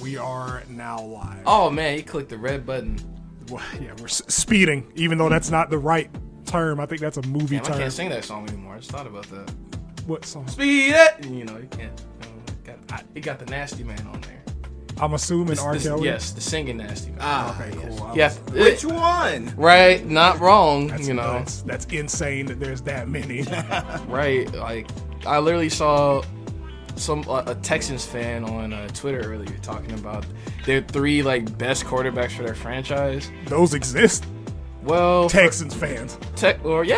We are now live. Oh man, he clicked the red button. Well, yeah, we're speeding, even though that's not the right term. I think that's a movie term. I can't sing that song anymore. I just thought about that. What song? Speed it! You know, you can't. It got the Nasty Man on there. I'm assuming R. Kelly? Yes, the singing Nasty Man. Okay, cool. Yeah. Which one? Right, not wrong. That's, you know, that's insane that there's that many. Right, like I literally saw a Texans fan on Twitter earlier talking about their 3 like best quarterbacks for their franchise. Those exist. Well, Texans fans. Texans?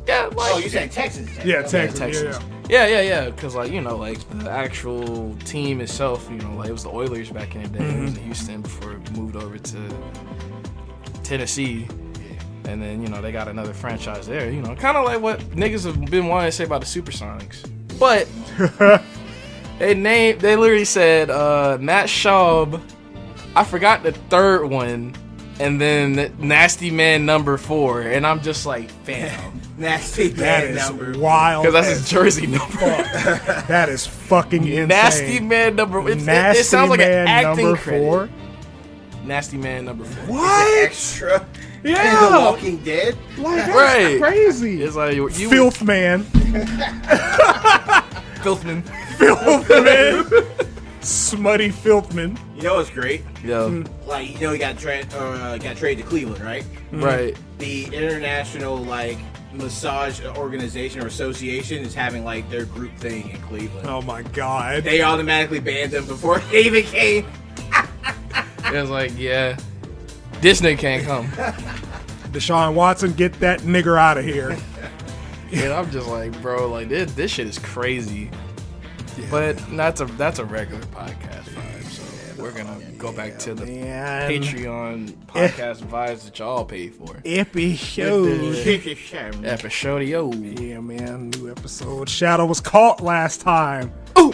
Yeah, like, Oh, you said Texans? Yeah, Texans. Texans. Yeah. Because like like the actual team itself, like it was the Oilers back in the day. It was in Houston before it moved over to Tennessee, and then they got another franchise there. Kind of like what niggas have been wanting to say about the Supersonics, but they literally said Matt Schaub. I forgot the third one. And then Nasty Man number 4, and I'm just like, fam. Nasty Man number. Wild. Because that's his jersey number. That is fucking insane. Nasty Man number. It sounds like an acting credit. Nasty Man number 4. What? Extra. Yeah. In The Walking Dead. Like, that's right. Crazy. It's like you Filth Man. Filthman. Filthman. Smutty Filthman. You know what's great? Yo. Like, he got traded to Cleveland, right? Right. The international massage organization or association is having their group thing in Cleveland. Oh my god. They automatically banned them before they even came. It was like, yeah, this nigga can't come. Deshaun Watson, get that nigger out of here. And I'm just like, bro, like this shit is crazy. Yeah. But that's a regular podcast vibe, so we're gonna go back to the Patreon podcast vibes that y'all pay for. Episode. Yeah, man, new episode. Shadow was caught last time. Ooh!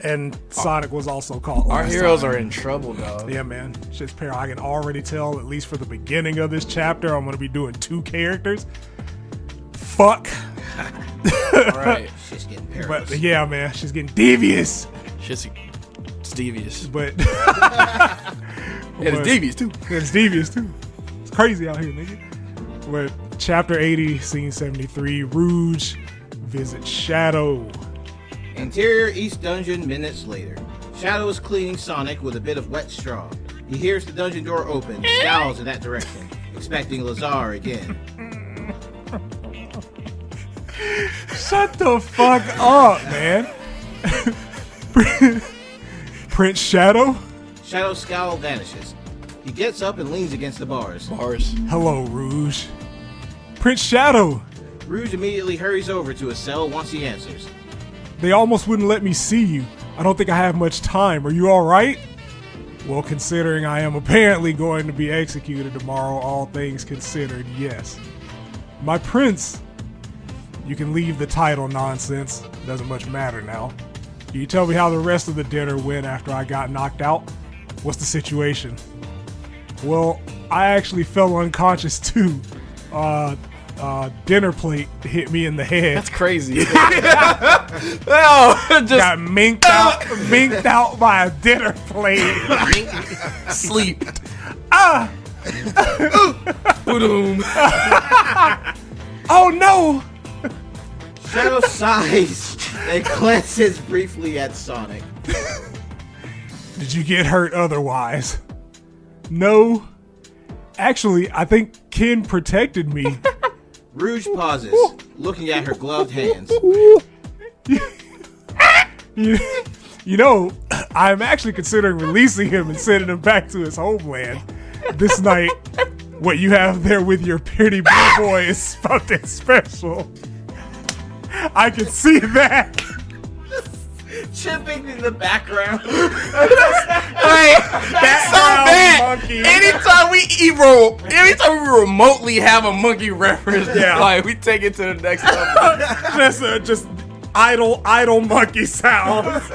And Sonic was also caught last time. Our heroes are in trouble, dog. Yeah, man. Shit's pair. I can already tell, at least for the beginning of this chapter, I'm gonna be doing 2 characters. Fuck. Right. She's getting perilous. But yeah, man, she's getting devious. It's devious. But it's devious too. It's devious too. It's crazy out here, nigga. But chapter 80, scene 73, Rouge visits Shadow. Interior East Dungeon minutes later. Shadow is cleaning Sonic with a bit of wet straw. He hears the dungeon door open, scowls in that direction, expecting Lazar again. Shut the fuck up, man. Prince Shadow? Shadow's scowl vanishes. He gets up and leans against the bars. Hello, Rouge. Prince Shadow. Rouge immediately hurries over to his cell once he answers. They almost wouldn't let me see you. I don't think I have much time. Are you alright? Well, considering I am apparently going to be executed tomorrow, all things considered, yes. My prince. You can leave the title nonsense. Doesn't much matter now. Can you tell me how the rest of the dinner went after I got knocked out? What's the situation? Well, I actually fell unconscious too. Dinner plate hit me in the head. That's crazy. Got minked out by a dinner plate. Sleep. Oh no! Shadow sighs and glances briefly at Sonic. Did you get hurt otherwise? No. Actually, I think Ken protected me. Rouge pauses, looking at her gloved hands. You know, I'm actually considering releasing him and sending him back to his homeland. This night, what you have there with your pretty blue boy is something special. I can see that. Chipping in the background. That's so bad. Monkey. Anytime we remotely have a monkey reference, we take it to the next level. just idle monkey sounds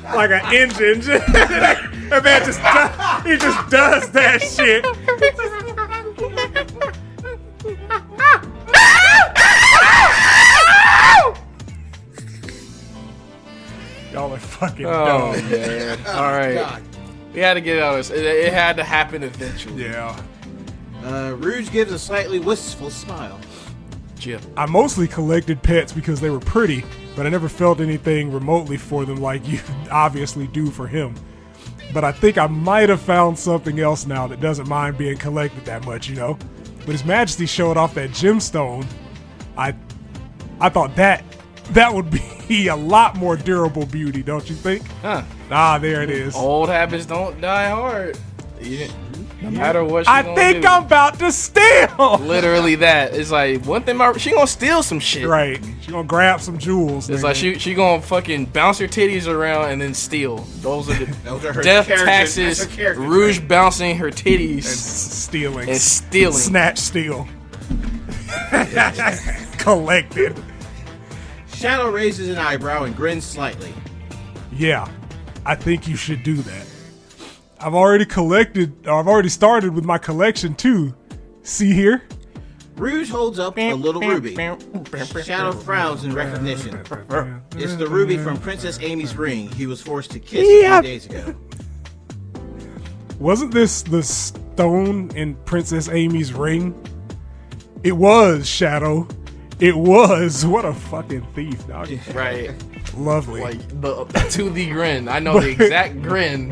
like an engine. And man he just does that shit. Y'all are fucking Oh dumb. man! All right, God. we had to get out of this. It had to happen eventually. Yeah. Rouge gives a slightly wistful smile. Jip. I mostly collected pets because they were pretty, but I never felt anything remotely for them like you obviously do for him. But I think I might have found something else now that doesn't mind being collected that much, you know? When His Majesty showed off that gemstone, I thought that would be a lot more durable beauty, don't you think? Huh? Ah, there it is. Old habits don't die hard. No matter what she I gonna think do. I'm about to steal. Literally that. It's like one thing. She gonna steal some shit. Right. She gonna grab some jewels. It's nigga. like she gonna fucking bounce her titties around and then steal. Those are the Those are her death character- taxes. that's her character Rouge trait. bouncing her and titties stealing. and stealing. Snatch steal. Collected. Shadow raises an eyebrow and grins slightly. Yeah, I think you should do that. I've already started with my collection too. See here? Rouge holds up a little ruby. Shadow frowns in recognition. It's the ruby from Princess Amy's ring he was forced to kiss a Yep. few days ago. Wasn't this the stone in Princess Amy's ring? It was, Shadow. It was. What a fucking thief, dog. Right. Lovely. Like to the grin. I know the exact grin.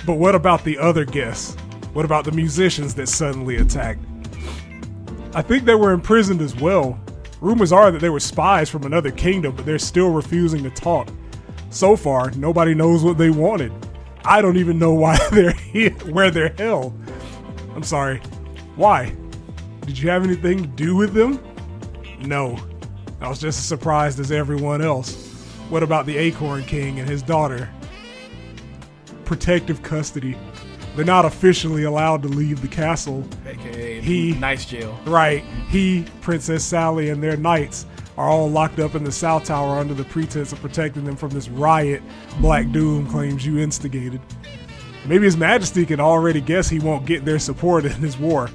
But what about the other guests? What about the musicians that suddenly attacked? I think they were imprisoned as well. Rumors are that they were spies from another kingdom, but they're still refusing to talk. So far, nobody knows what they wanted. I don't even know why they're here, where they're held. I'm sorry. Why? Did you have anything to do with them? No. I was just as surprised as everyone else. What about the Acorn King and his daughter? Protective custody. They're not officially allowed to leave the castle. AKA nice jail. Right. He, Princess Sally, and their knights are all locked up in the South Tower under the pretense of protecting them from this riot Black Doom claims you instigated. Maybe His Majesty can already guess he won't get their support in his war.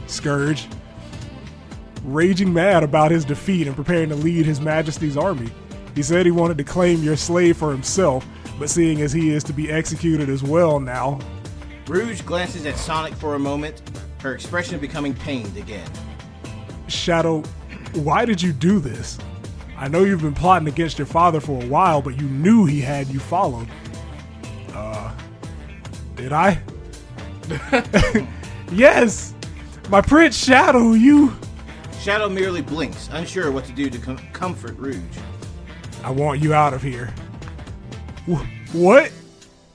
Scourge. Raging mad about his defeat and preparing to lead His Majesty's army. He said he wanted to claim your slave for himself, but seeing as he is to be executed as well now. Rouge glances at Sonic for a moment, her expression becoming pained again. Shadow, why did you do this? I know you've been plotting against your father for a while, but you knew he had you followed. Did I? Yes! My Prince Shadow, you... Shadow merely blinks, unsure what to do to comfort Rouge. I want you out of here. What?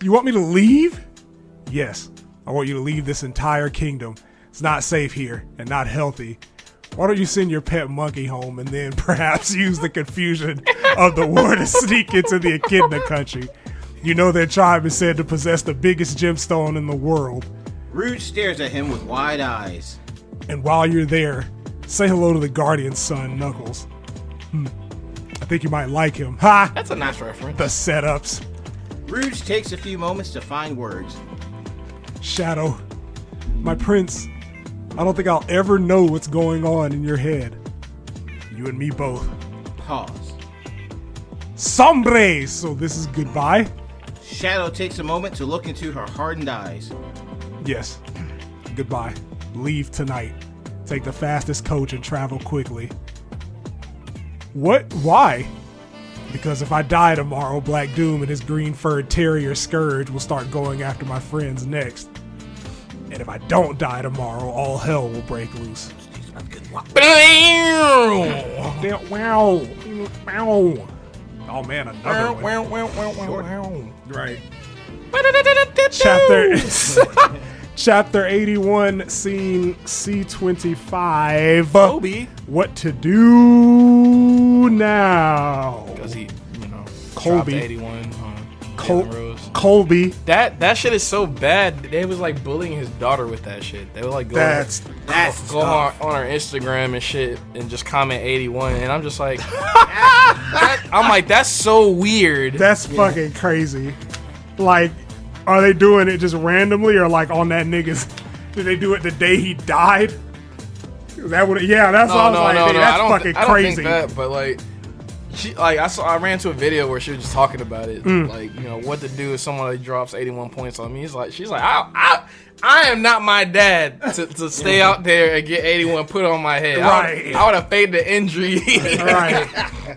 You want me to leave? Yes, I want you to leave this entire kingdom. It's not safe here and not healthy. Why don't you send your pet monkey home and then perhaps use the confusion of the war to sneak into the Echidna country? You know their tribe is said to possess the biggest gemstone in the world. Rouge stares at him with wide eyes. And while you're there, say hello to the Guardian's son, Knuckles. I think you might like him. Ha! That's a nice reference. The setups. Rouge takes a few moments to find words. Shadow, my prince, I don't think I'll ever know what's going on in your head. You and me both. Pause. Sombre! So this is goodbye? Shadow takes a moment to look into her hardened eyes. Yes. Goodbye. Leave tonight. Take the fastest coach and travel quickly. What? Why? Because if I die tomorrow, Black Doom and his green-furred terrier Scourge will start going after my friends next. And if I don't die tomorrow, all hell will break loose. Oh man, another one. Right. Chapter 81, scene C25. Kobe. What to do now? Because he, Colby. dropped 81 on Jalen Rose. Colby. That shit is so bad. They was like bullying his daughter with that shit. They would like go That's on tough. our Instagram and shit and just comment 81, and I'm just like, I'm like, that's so weird. That's fucking crazy. Like, are they doing it just randomly or like on that nigga's? Did they do it the day he died? That would, yeah, that's what I was like. Nigga, that's fucking I don't crazy. think that, but like, I ran to a video where she was just talking about it, like, you know, what to do if somebody drops 81 points on me. She's like, I am not my dad to stay out there and get 81 put on my head. Right. I would have faked the injury, Right.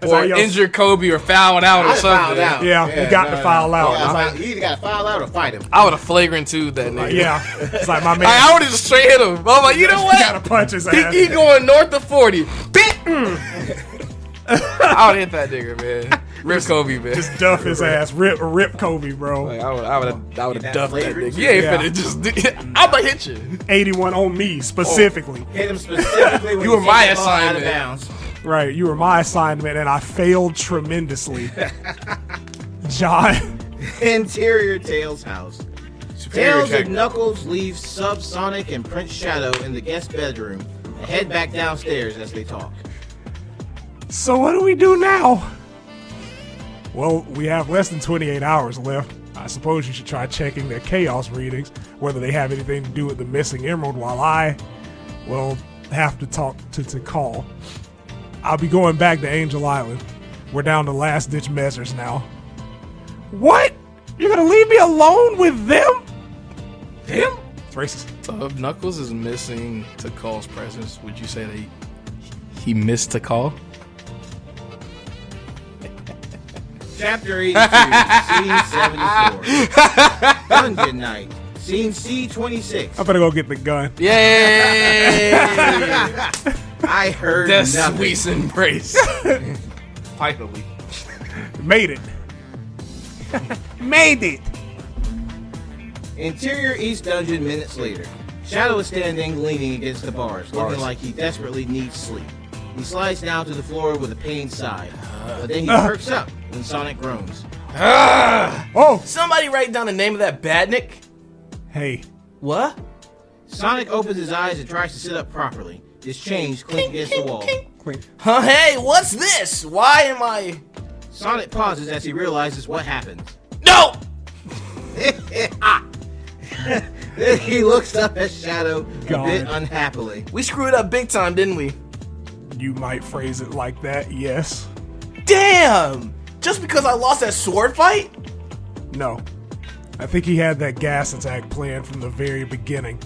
or injured Kobe, or fouled out, or something. Yeah, you got to foul out. Yeah, you either got to foul out or fight him. I would have flagrant to that nigga. Yeah, it's like my man. I would have just straight hit him. I'm like, you know You what? got to punch his ass. He going north of 40. I would hit that nigga, man. Rip Kobe, man. Just duff his ass. Rip Kobe, bro. Like, I would have duffed that flagrant nigga. too. You ain't Yeah. finna just. I'm gonna hit you. 81 on me specifically. Hit him specifically when You were he my takes the ball out of assignment. bounds. Right, you were my assignment, and I failed tremendously. John. Interior Tails' house. Superior Tails check. and Knuckles leave Subsonic and Prince Shadow in the guest bedroom and head back downstairs as they talk. So what do we do now? Well, we have less than 28 hours left. I suppose you should try checking their chaos readings, whether they have anything to do with the missing emerald, while I, well, have to talk to call. I'll be going back to Angel Island. We're down to last-ditch measures now. What? You're gonna leave me alone with them? Him? It's racist. So if Knuckles is missing Takal's presence, would you say that he missed Takal? Chapter 82, Scene 74. Dungeon Night, Scene C26. I better go get the gun. Yay! I heard Death's nothing. sweet embrace. Finally. Made it. Made it. Interior East Dungeon minutes later. Shadow is standing, leaning against the bars, looking like he desperately needs sleep. He slides down to the floor with a pained sigh, but then he perks up when Sonic groans. Oh, Somebody write down the name of that badnik. hey. What? Sonic opens his eyes and tries to sit up properly. His chains clink against the wall. Huh? Hey, what's this? Why am I? Sonic pauses as he realizes what happened. No! Then he looks up at Shadow a God. bit unhappily. We screwed up big time, didn't we? You might phrase it like that, yes. Damn! Just because I lost that sword fight? No. I think he had that gas attack planned from the very beginning.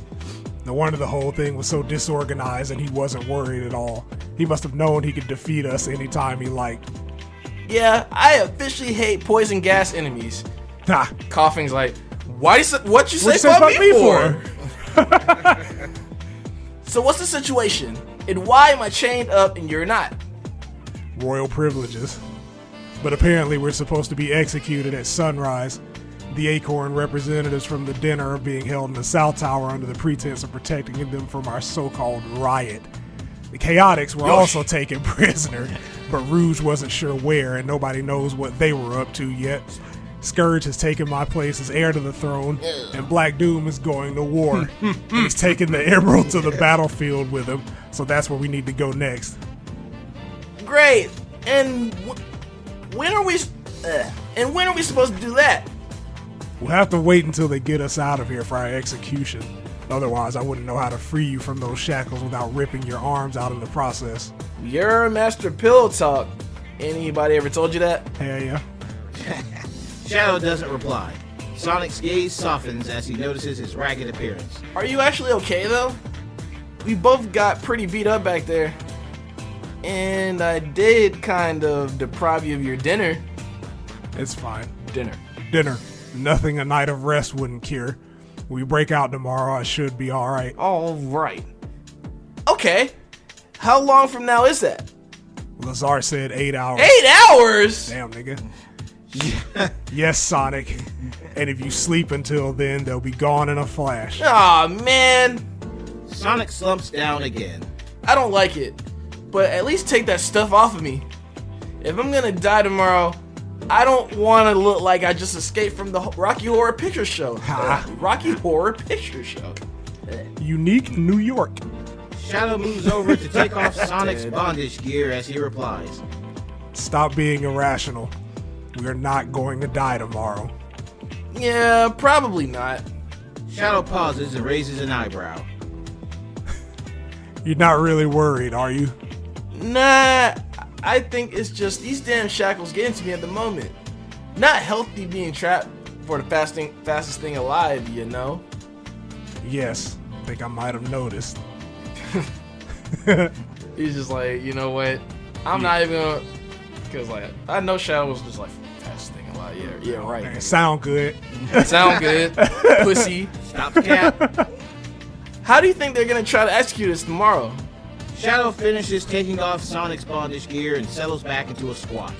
No wonder the whole thing was so disorganized and he wasn't worried at all. He must have known he could defeat us anytime he liked. Yeah, I officially hate poison gas enemies. Ha! Coughing's like, what you say What'd you about me for? So what's the situation? And why am I chained up and you're not? Royal privileges. But apparently we're supposed to be executed at sunrise. The Acorn representatives from the dinner are being held in the South Tower under the pretense of protecting them from our so-called riot. The Chaotix were also taken prisoner, but Rouge wasn't sure where, and nobody knows what they were up to yet. Scourge has taken my place as heir to the throne, and Black Doom is going to war. And he's taking the emerald to the battlefield with him, so that's where we need to go next. Great. And when are we supposed to do that? We'll have to wait until they get us out of here for our execution. Otherwise, I wouldn't know how to free you from those shackles without ripping your arms out in the process. You're Master Pillow Talk. Anybody ever told you that? Hell yeah. Shadow doesn't reply. Sonic's gaze softens as he notices his ragged appearance. Are you actually okay though? We both got pretty beat up back there. And I did kind of deprive you of your dinner. It's fine. Dinner. Nothing a night of rest wouldn't cure. We break out tomorrow, I should be alright. All right. Okay. How long from now is that? Lazar said 8 hours. 8 hours? Damn, nigga. Yes, Sonic. And if you sleep until then, they'll be gone in a flash. Aw, man. Sonic slumps down again. I don't like it. But at least take that stuff off of me. If I'm gonna die tomorrow, I don't want to look like I just escaped from the Rocky Horror Picture Show. Rocky Horror Picture Show. Unique New York. Shadow moves over to take off Sonic's bondage gear as he replies. Stop being irrational. We're not going to die tomorrow. Yeah, probably not. Shadow pauses and raises an eyebrow. You're not really worried, are you? Nah, I think it's just these damn shackles getting to me at the moment. Not healthy being trapped for the fastest thing alive, you know? Yes, I think I might have noticed. He's just like, you know what? I'm not even gonna, cause like I know Shadow was just like fastest thing alive. Yeah, right. Man, sound good. Sound good, pussy. Stop the cap. How do you think they're gonna try to execute this tomorrow? Shadow finishes taking off Sonic's bondage gear and settles back into a squat.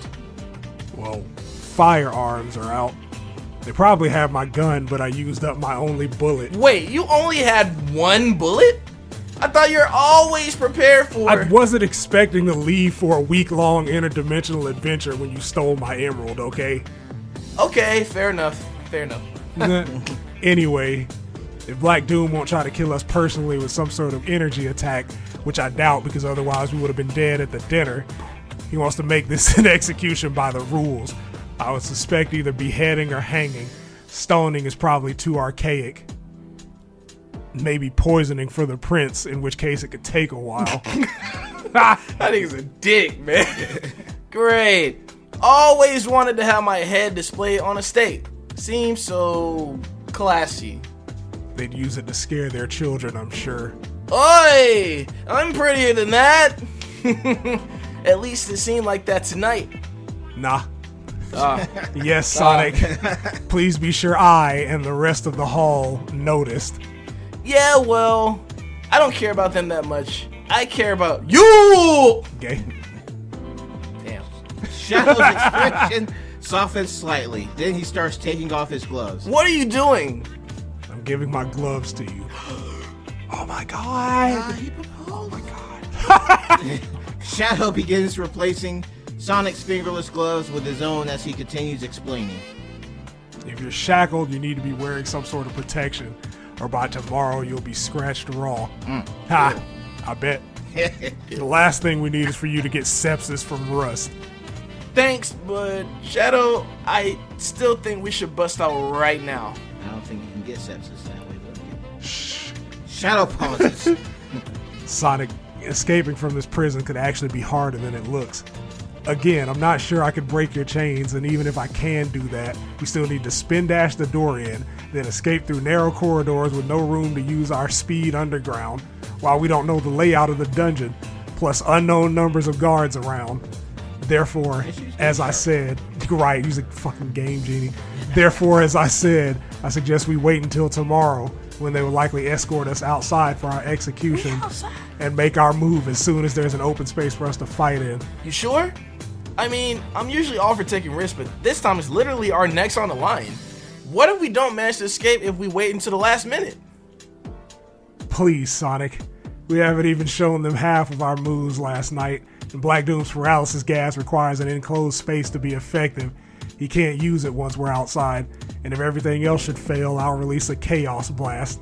Well, firearms are out. They probably have my gun, but I used up my only bullet. Wait, you only had one bullet? I thought you're always prepared for. I wasn't expecting to leave for a week-long interdimensional adventure when you stole my emerald, okay? Okay, fair enough. Fair enough. Anyway, if Black Doom won't try to kill us personally with some sort of energy attack, which I doubt because otherwise we would have been dead at the dinner, he wants to make this an execution by the rules. I would suspect either beheading or hanging. Stoning is probably too archaic. Maybe poisoning for the prince, in which case it could take a while. That nigga's a dick, man. Great. Always wanted to have my head displayed on a stake. Seems so classy. They'd use it to scare their children, I'm sure. Oi! I'm prettier than that. At least it seemed like that tonight. Nah. Yes, Sonic. Please be sure I and the rest of the hall noticed. Yeah, well, I don't care about them that much. I care about you! Okay. Damn. Shadow's expression softens slightly. Then he starts taking off his gloves. What are you doing? I'm giving my gloves to you. Oh my god. Oh my god. Shadow begins replacing Sonic's fingerless gloves with his own as he continues explaining. If you're shackled, you need to be wearing some sort of protection, or by tomorrow you'll be scratched raw. Ha! I bet. The last thing we need is for you to get sepsis from rust. Thanks, but Shadow, I still think we should bust out right now. I don't think you can get sepsis that way, but okay. Shh. Shadow pauses. Sonic, escaping from this prison could actually be harder than it looks. Again, I'm not sure I could break your chains, and even if I can do that, we still need to spin dash the door in, then escape through narrow corridors with no room to use our speed underground, while we don't know the layout of the dungeon, plus unknown numbers of guards around. Therefore, as I said, right, he's a fucking game genie. Therefore, as I said, I suggest we wait until tomorrow, when they will likely escort us outside for our execution, and make our move as soon as there's an open space for us to fight in. You sure? I mean, I'm usually all for taking risks, but this time it's literally our necks on the line. What if we don't manage to escape if we wait until the last minute? Please, Sonic. We haven't even shown them half of our moves last night, and Black Doom's paralysis gas requires an enclosed space to be effective. He can't use it once we're outside, and if everything else should fail, I'll release a Chaos Blast.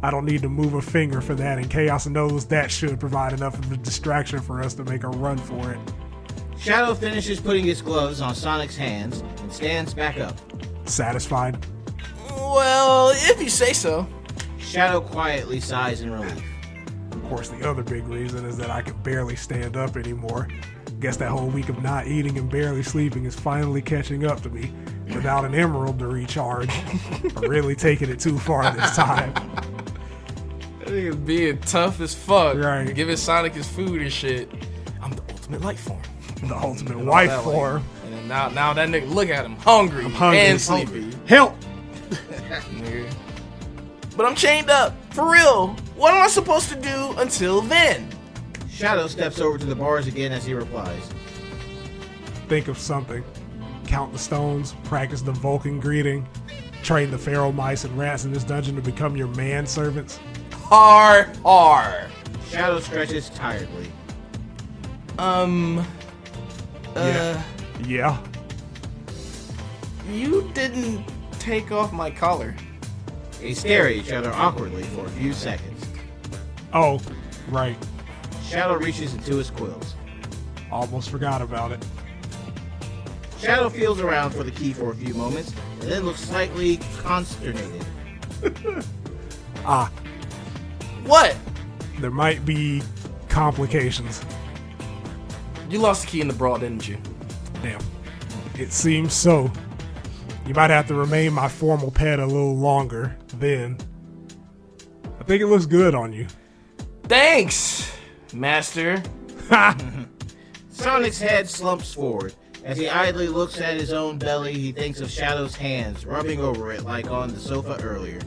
I don't need to move a finger for that, and Chaos knows that should provide enough of a distraction for us to make a run for it. Shadow finishes putting his gloves on Sonic's hands and stands back up. Satisfied? Well, if you say so. Shadow quietly sighs in relief. Of course, the other big reason is that I can barely stand up anymore. Guess that whole week of not eating and barely sleeping is finally catching up to me. Without an emerald to recharge. I'm really taking it too far this time. That nigga's being tough as fuck. Right. Giving Sonic his food and shit. I'm the ultimate life form. The ultimate wife form. And then now that nigga, look at him, hungry, and sleepy. Help! Nigga. But I'm chained up, for real. What am I supposed to do until then? Shadow steps over to the bars again as he replies. Think of something. Count the stones, practice the Vulcan greeting, train the feral mice and rats in this dungeon to become your manservants. Har. Shadow stretches tiredly. Yeah. You didn't take off my collar. They stare at each other awkwardly for a few seconds. Oh, right. Shadow reaches into his quills. Almost forgot about it. Shadow feels around for the key for a few moments, and then looks slightly consternated. What? There might be complications. You lost the key in the brawl, didn't you? Damn. It seems so. You might have to remain my formal pet a little longer then. I think it looks good on you. Thanks, Master. Sonic's head slumps forward. As he idly looks at his own belly, he thinks of Shadow's hands rubbing over it like on the sofa earlier.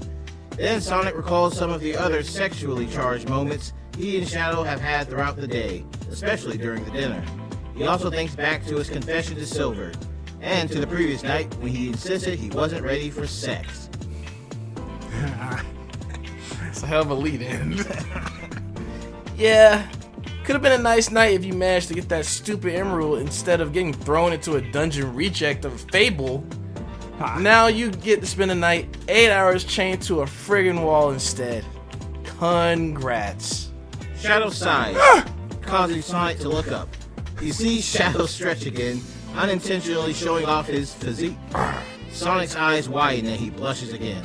Then Sonic recalls some of the other sexually charged moments he and Shadow have had throughout the day, especially during the dinner. He also thinks back to his confession to Silver, and to the previous night when he insisted he wasn't ready for sex. It's a hell of a lead-in. Yeah, could have been a nice night if you managed to get that stupid emerald instead of getting thrown into a dungeon reject of Fable. Now you get to spend a night 8 hours chained to a friggin' wall instead. Congrats. Shadow sighs, causing Sonic to look up. He sees Shadow stretch again, unintentionally showing off his physique. Sonic's eyes widen and he blushes again.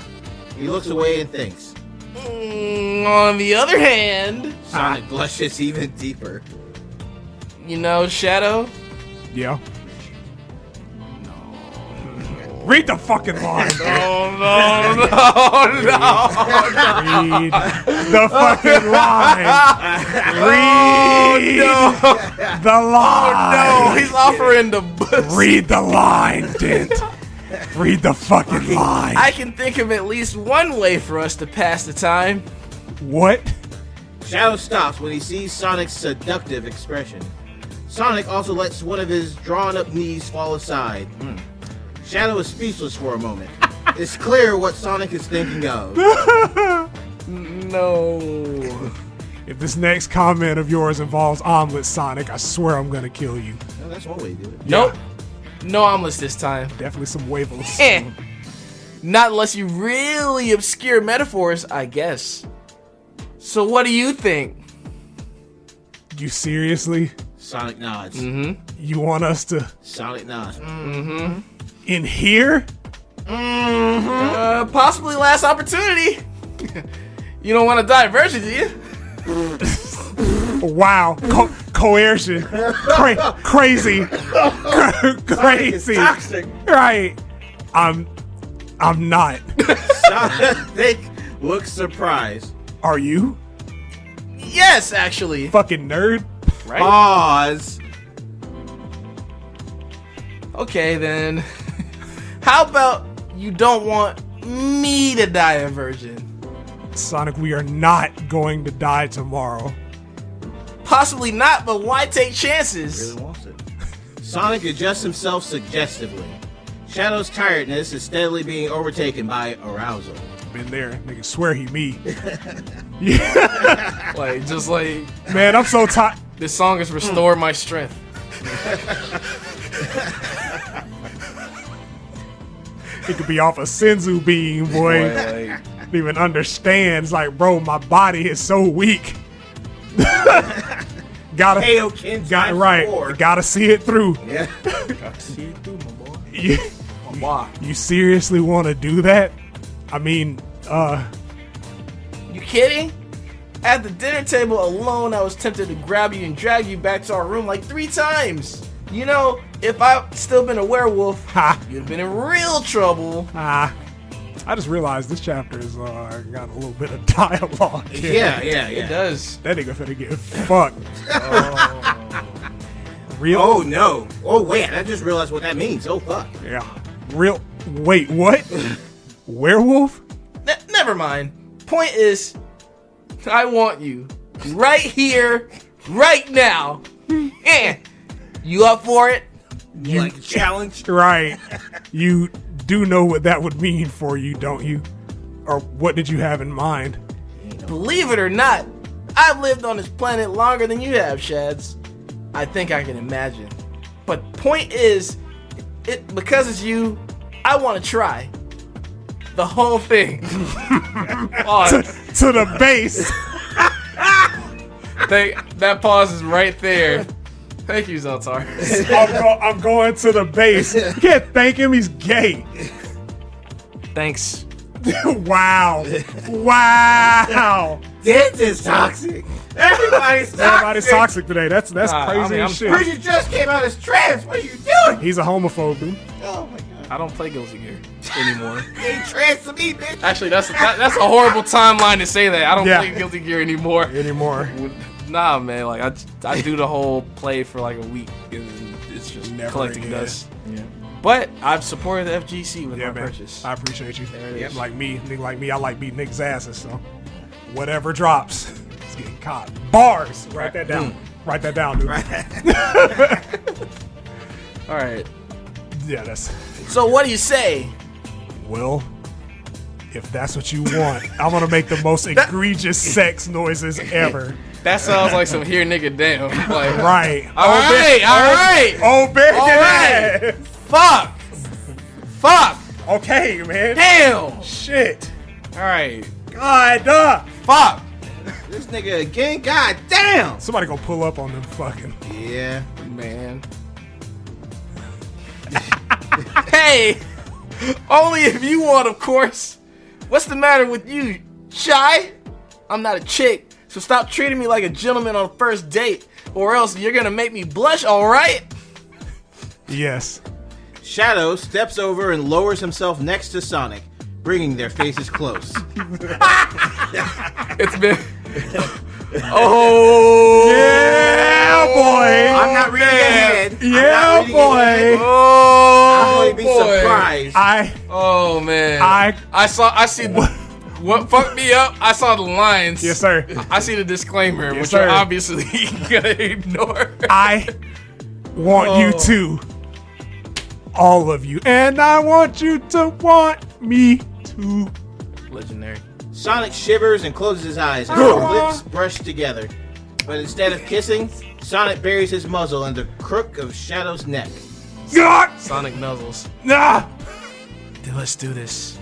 He looks away and thinks. On the other hand, Sonic blushes even deeper. you know, Shadow, Yeah. Read the fucking line. no. Read the fucking line. Read the line. No, he's offering the books. Read the line, Dent. Read the fucking line. I can think of at least one way for us to pass the time. What? Shadow stops when he sees Sonic's seductive expression. Sonic also lets one of his drawn-up knees fall aside. Shadow is speechless for a moment. It's clear what Sonic is thinking of. No. If this next comment of yours involves omelets, Sonic, I swear I'm gonna kill you. Well, that's one way to do it. Nope. No omelets this time. Definitely some huevos. Not unless you really obscure metaphors, I guess. So what do you think? You seriously? Sonic nods. You want us to Sonic nods. in here? Possibly last opportunity. You don't want to die a virgin, do you? Wow, coercion, crazy, crazy. Toxic. Right? I'm not. Sonic looks surprised. Are you? Yes, actually. Fucking nerd. Right? Pause. Okay, then. How about you don't want me to die a virgin? Sonic, we are not going to die tomorrow. Possibly not, but why take chances? Really wants it. Sonic adjusts himself suggestively. Shadow's tiredness is steadily being overtaken by arousal. Been there, nigga. Swear he me. Like, just like, Man, I'm so tired. this song has restored my strength. It could be off a senzu beam, boy. Like, Don't even understand. It's like, bro, my body is so weak. Gotta, Kaioken got times right. 4. Gotta see it through. Yeah. see it through, my boy. You, Why? you seriously want to do that? I mean, You kidding? At the dinner table alone, I was tempted to grab you and drag you back to our room like 3 times. You know, if I'd still been a werewolf, ha, you'd have been in real trouble. I just realized this chapter is got a little bit of dialogue. Yeah. It does. That nigga finna get fucked. Real? Oh no. Oh wait, I just realized what that means. Oh fuck. Yeah. Real? Wait, what? Werewolf? Never mind. Point is, I want you right here, right now. You up for it? You like a challenge? Right. You do know what that would mean for you, don't you? Or what did you have in mind? Believe it or not, I've lived on this planet longer than you have, Shads. I think I can imagine. But point is, because it's you, I want to try. The whole thing. Pause. To the base. That pause is right there. Thank you, ZELTARIS. I'm going to the base. You can't thank him. He's gay. Thanks, Wow. Wow. This is toxic. Everybody's toxic today. That's crazy as shit. Bridget just came out as trans. What are you doing? He's a homophobe, dude. Oh my god. I don't play Guilty Gear anymore. You ain't trans to me, bitch. Actually, that's a horrible timeline to say that. I don't play Guilty Gear anymore. Nah, man. Like I do the whole play for like a week, and it's just Never collecting again. dust. Yeah. But I've supported the FGC with my man. purchase. I appreciate you. There it is. Like me, I like beating niggas' asses. So whatever drops, it's getting caught. Bars. Write that down. Write that down, dude. All right. Yeah, that's. So what do you say? Well, if that's what you want, I'm gonna make the most egregious sex noises ever. That sounds like some here nigga damn. Like, Right. All right. Oh, Fuck. Okay, man. Damn. Shit. All right. God. Fuck. This nigga again. God damn. Somebody gonna pull up on them fucking. Yeah. Man. Hey. Only if you want, of course. What's the matter with you, Shy? I'm not a chick. So stop treating me like a gentleman on a first date, or else you're gonna make me blush, alright? Yes. Shadow steps over and lowers himself next to Sonic, bringing their faces close. It's been... Oh! Yeah, boy! I'm not reading ahead. Yeah, boy! I'm going to be boy. surprised. Oh, man. I see the... What fucked me up? I saw the lines. Yes, sir. I see the disclaimer, Yes, which sir. you're obviously gonna ignore. I want you to. All of you. And I want you to want me to. Legendary. Sonic shivers and closes his eyes as their lips brush together. But instead of kissing, Sonic buries his muzzle in the crook of Shadow's neck. God! Sonic nuzzles. Nah! Then let's do this.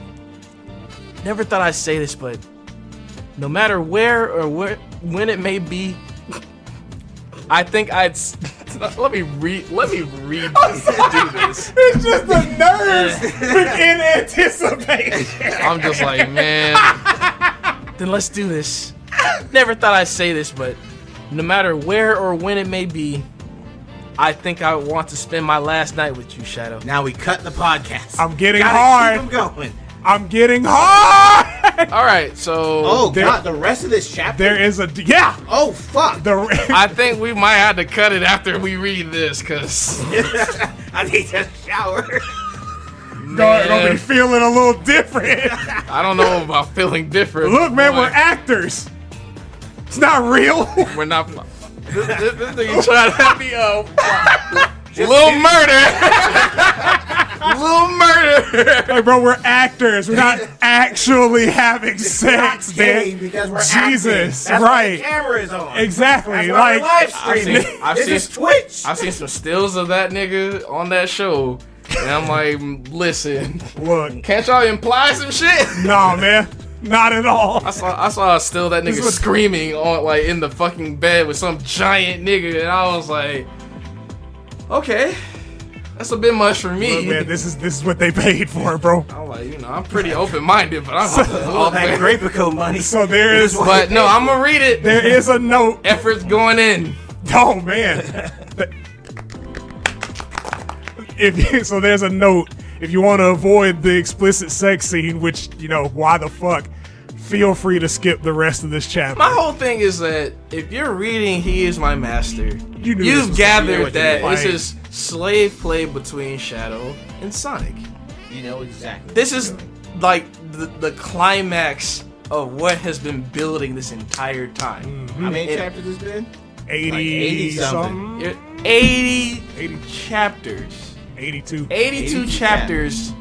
Never thought I'd say this, but no matter where or when it may be, I think I'd. Let me read this. Do this. It's just the nerves in anticipation. I'm just like, man. Then let's do this. Never thought I'd say this, but no matter where or when it may be, I think I want to spend my last night with you, Shadow. Now we cut the podcast. I'm getting Gotta hard. keep him going. I'm getting hard. All right, so Oh god, the rest of this chapter. There is a Oh fuck. I think we might have to cut it after we read this, cause I need to shower. gonna be feeling a little different. I don't know about feeling different. Look, man, Boy, we're actors. It's not real. we're not. This nigga trying to have me little murder. Little murder. Like, bro, we're actors. We're not actually having sex, man. Because we're Jesus, acting. That's right? Why the camera is on. Exactly. That's why Like, we're live streaming. I've This seen- is Twitch. I've seen some stills of that nigga on that show, and I'm like, listen, look, can't y'all imply some shit? nah, man, not at all. I saw a still that nigga was- screaming on like in the fucking bed with some giant nigga, and I was like, okay, that's a bit much for me. Look, man, this is what they paid for, bro. I'm like, I'm pretty open-minded, but I'm All that Grapico money. So there is, But no, I'm gonna read it. there is a note. Efforts going in. Oh man. So there's a note. If you want to avoid the explicit sex scene, which, why the fuck, feel free to skip the rest of this chapter. My whole thing is that if you're reading He Is My Master, You knew this you've was gathered coming. that Like- this is slave play between Shadow and Sonic. You know exactly. This is like the climax of what has been building this entire time. How many chapters has been? 80, Like 80 something. You're 80 80. chapters. 82. 82 yeah. chapters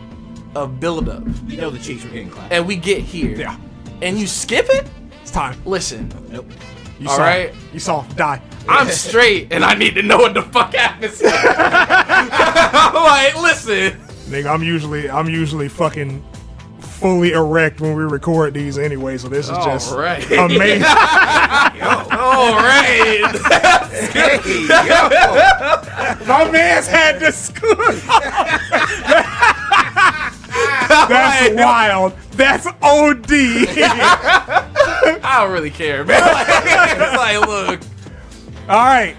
of build-up. You know the cheeks were getting clapped. And we get here. Yeah. And you skip it? It's time. Listen, Nope. You All saw right. it. You saw it. Die. I'm straight and I need to know what the fuck happens. I'm like, listen. Nigga, I'm usually fucking fully erect when we record these anyway, so this is just All right. amazing. All right. Hey, yo. My man's had to scoot. That's wild. That's OD. I don't really care, man. It's like, look. All right.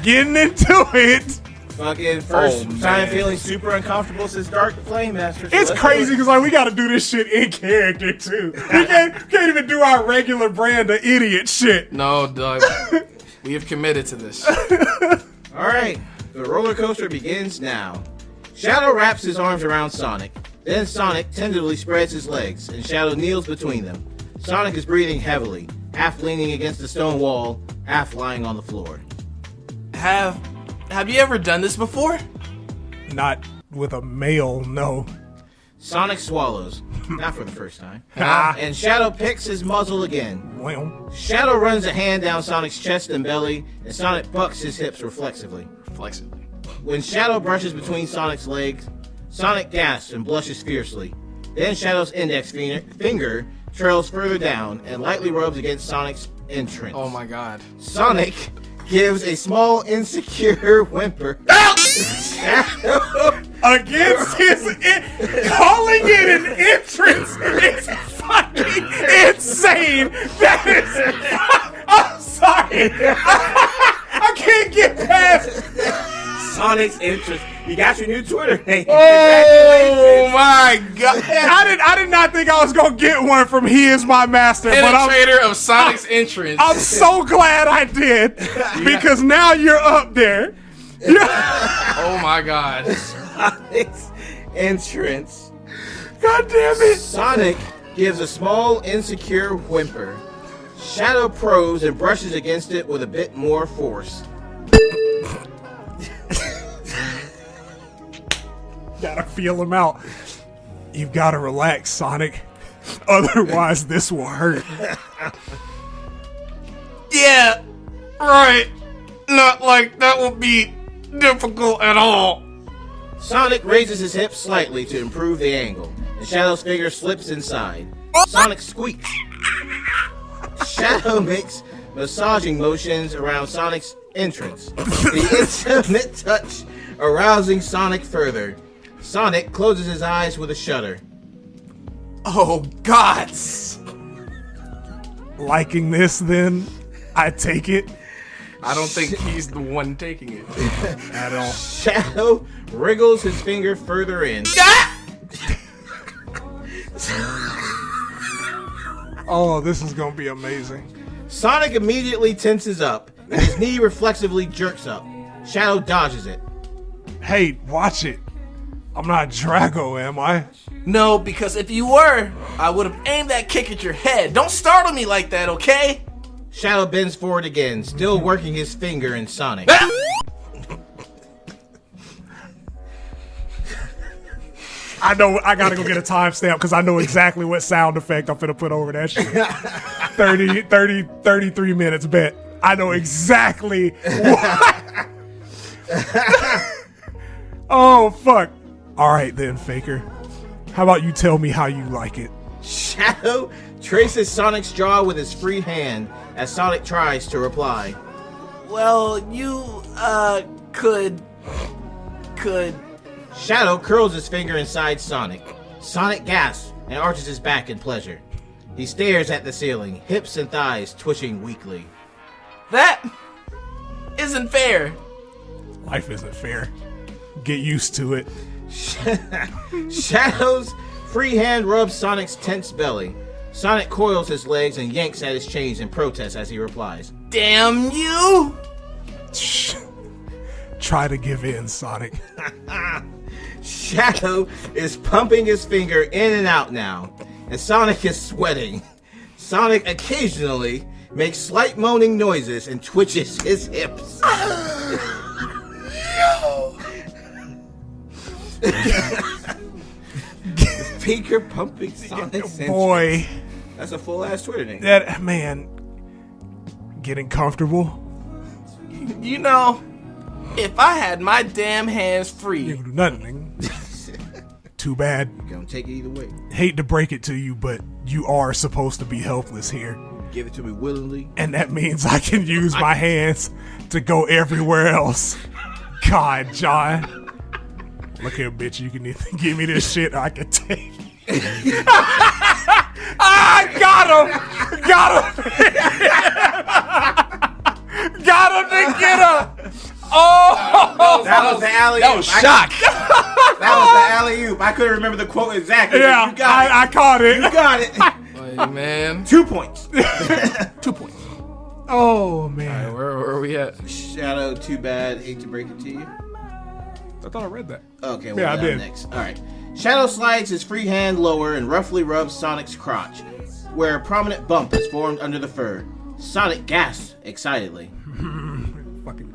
Getting into it. Fucking first Oh, time man. feeling super uncomfortable since Dark Flame Master. It's crazy because like we got to do this shit in character too. We can't even do our regular brand of idiot shit. No, Doug. We have committed to this. All right, the roller coaster begins now. Shadow wraps his arms around Sonic. Then Sonic tenderly spreads his legs, and Shadow kneels between them. Sonic is breathing heavily, half leaning against the stone wall, half lying on the floor. Have you ever done this before? Not with a male, no. Sonic swallows, not for the first time. Ah. And Shadow picks his muzzle again. Well, Shadow runs a hand down Sonic's chest and belly, and Sonic bucks his hips reflexively. Flexibly. When Shadow brushes between Sonic's legs, Sonic gasps and blushes fiercely. Then Shadow's index finger trails further down and lightly rubs against Sonic's entrance. Oh my god. Sonic gives a small, insecure whimper. Shadow against calling it an entrance is fucking insane. That is. I'm sorry. I can't get past Sonic's entrance. You got your new Twitter name. Oh my god. I did not think I was gonna get one from He Is My Master, but Penetrator of Sonic's entrance. I'm so glad I did because now you're up there. Oh my god. Sonic's entrance. God damn it. Sonic gives a small, insecure whimper. Shadow probes and brushes against it with a bit more force. Gotta feel him out. You've gotta relax, Sonic. Otherwise, this will hurt. Yeah, right. Not like that would be difficult at all. Sonic raises his hips slightly to improve the angle, and Shadow's finger slips inside. Sonic squeaks. Shadow makes massaging motions around Sonic's entrance. The intimate touch arousing Sonic further. Sonic closes his eyes with a shudder. Oh gods. Liking this, then I take it I don't think he's the one taking it. at all. Shadow wriggles his finger further in. Oh, this is gonna be amazing. Sonic immediately tenses up, and his knee reflexively jerks up. Shadow dodges it. Hey, watch it. I'm not Drago, am I? No, because if you were, I would have aimed that kick at your head. Don't startle me like that, okay? Shadow bends forward again, still working his finger in Sonic. I know I gotta go get a timestamp because I know exactly what sound effect I'm finna put over that shit. 33 minutes, bet. I know exactly what. Oh, fuck. All right, then, Faker. How about you tell me how you like it? Shadow traces Sonic's jaw with his free hand as Sonic tries to reply. Well, you, could. Shadow curls his finger inside Sonic. Sonic gasps and arches his back in pleasure. He stares at the ceiling, hips and thighs twitching weakly. That isn't fair. Life isn't fair. Get used to it. Shadow's free hand rubs Sonic's tense belly. Sonic coils his legs and yanks at his chains in protest as he replies. Damn you! Shh. Try to give in, Sonic. Shadow is pumping his finger in and out now, and Sonic is sweating. Sonic occasionally makes slight moaning noises and twitches his hips. Finger pumping Sonic's Boy, That's a full ass Twitter name. that man getting comfortable. You know, if I had my damn hands You free, can do nothing. Too bad. Gonna take it either way. Hate to break it to you, but you are supposed to be helpless here. Give it to me willingly. And that means I can use my hands to go everywhere else. God, John. Look here, bitch. You can either give me this shit or I can take it. Got him! Got him! Got him to get him! Oh! That was the alley-oop. That was shock. That was the alley-oop. I couldn't remember the quote exactly. Yeah, You got I caught it. You got it. Like, man. 2 points. 2 points. Oh, man. Where are we at? Shadow, too bad. Hate to break it to you. I thought I read that. Okay, Yeah, I down did. next. All right. Shadow slides his free hand lower and roughly rubs Sonic's crotch, where a prominent bump has formed under the fur. Sonic gasps excitedly. Fucking.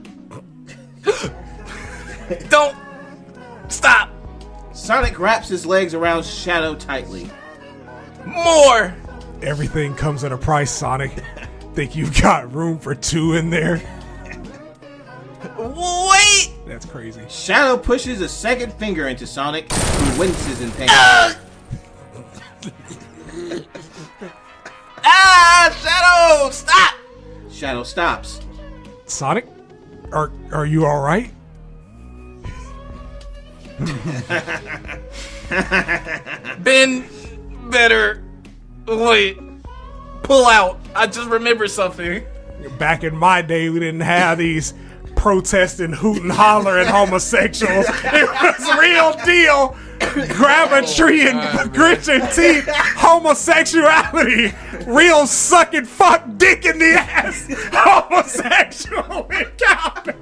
Don't stop. Sonic wraps his legs around Shadow tightly. More. Everything comes at a price, Sonic. Think you've got room for 2 in there? Wait. That's crazy. Shadow pushes a second finger into Sonic, who winces in pain. Shadow, stop. Shadow stops. Sonic? Are you alright? Been better. Wait. Pull out. I just remembered something. Back in my day, we didn't have these protesting, hooting, hollering homosexuals. It was real deal. Grab a tree and grit your teeth. Homosexuality. Real sucking fuck dick in the ass. Homosexual encounter.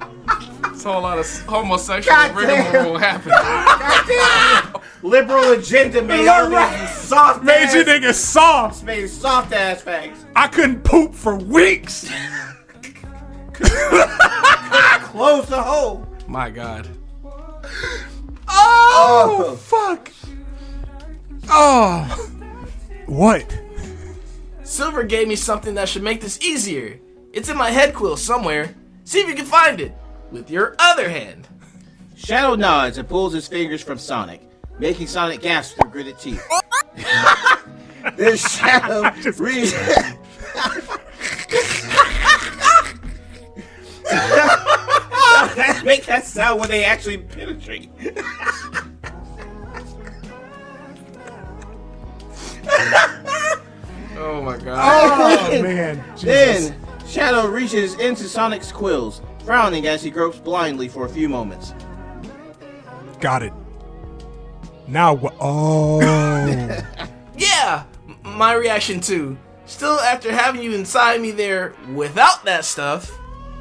It's a whole lot of homosexual rigmarole happening. Liberal agenda made all these soft Made ass, you niggas soft. made soft ass facts. I couldn't poop for weeks. Close the hole. My God. Oh, fuck. Oh. What? Silver gave me something that should make this easier. It's in my head quill somewhere. See if you can find it with your other hand. Shadow nods and pulls his fingers from Sonic, making Sonic gasp through gritted teeth. Then Shadow reaches. Make that sound when they actually penetrate. Oh my God. Oh, man. Jesus. Then Shadow reaches into Sonic's quills, frowning as he gropes blindly for a few moments. Got it. Now what? Oh. Yeah, my reaction too. Still, after having you inside me there without that stuff,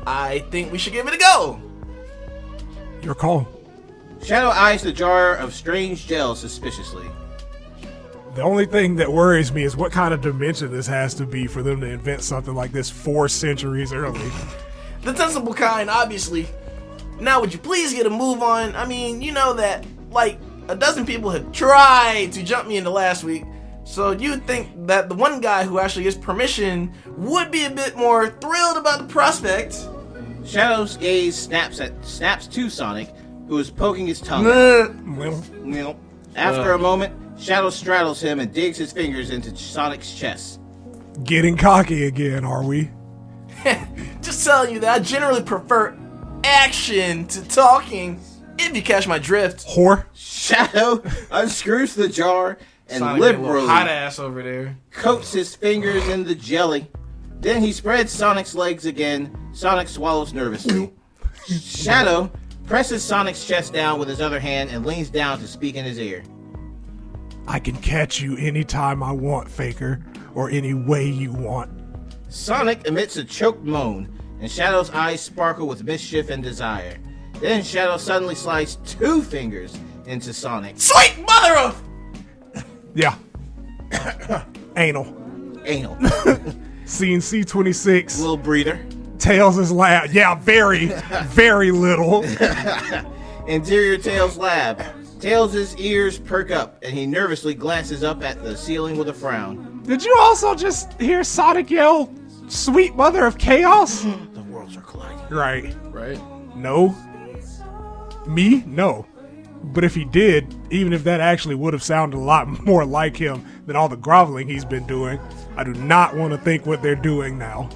I think we should give it a go. Your call. Shadow eyes the jar of strange gel suspiciously. The only thing that worries me is what kind of dimension this has to be for them to invent something like this 4 centuries early. The sensible kind, obviously. Now, would you please get a move on? I mean, you know that, like, a dozen people had tried to jump me into last week, so you'd think that the one guy who actually gets permission would be a bit more thrilled about the prospect. Shadow's gaze snaps to Sonic, who is poking his tongue. Well, After a moment, Shadow straddles him and digs his fingers into Sonic's chest. getting cocky again, are we? Just telling you that I generally prefer action to talking, if you catch my drift. Whore. Shadow unscrews the jar and Sonic get a little liberally hot ass over there. coats his fingers in the jelly. Then he spreads Sonic's legs again. Sonic swallows nervously. Shadow presses Sonic's chest down with his other hand and leans down to speak in his ear. I can catch you anytime I want, Faker, or any way you want. Sonic emits a choked moan, and Shadow's eyes sparkle with mischief and desire. Then Shadow suddenly slides 2 fingers into Sonic. Sweet mother of... Yeah. Anal. Scene C26. Little breather. Tails' lab. Yeah, very, very little. Interior Tails' lab. Tails' ears perk up, and he nervously glances up at the ceiling with a frown. Did you also just hear Sonic yell, "Sweet mother of chaos"? The worlds are colliding. Right. Right. No. Me? No. But if he did, even if that actually would have sounded a lot more like him than all the groveling he's been doing, I do not want to think what they're doing now.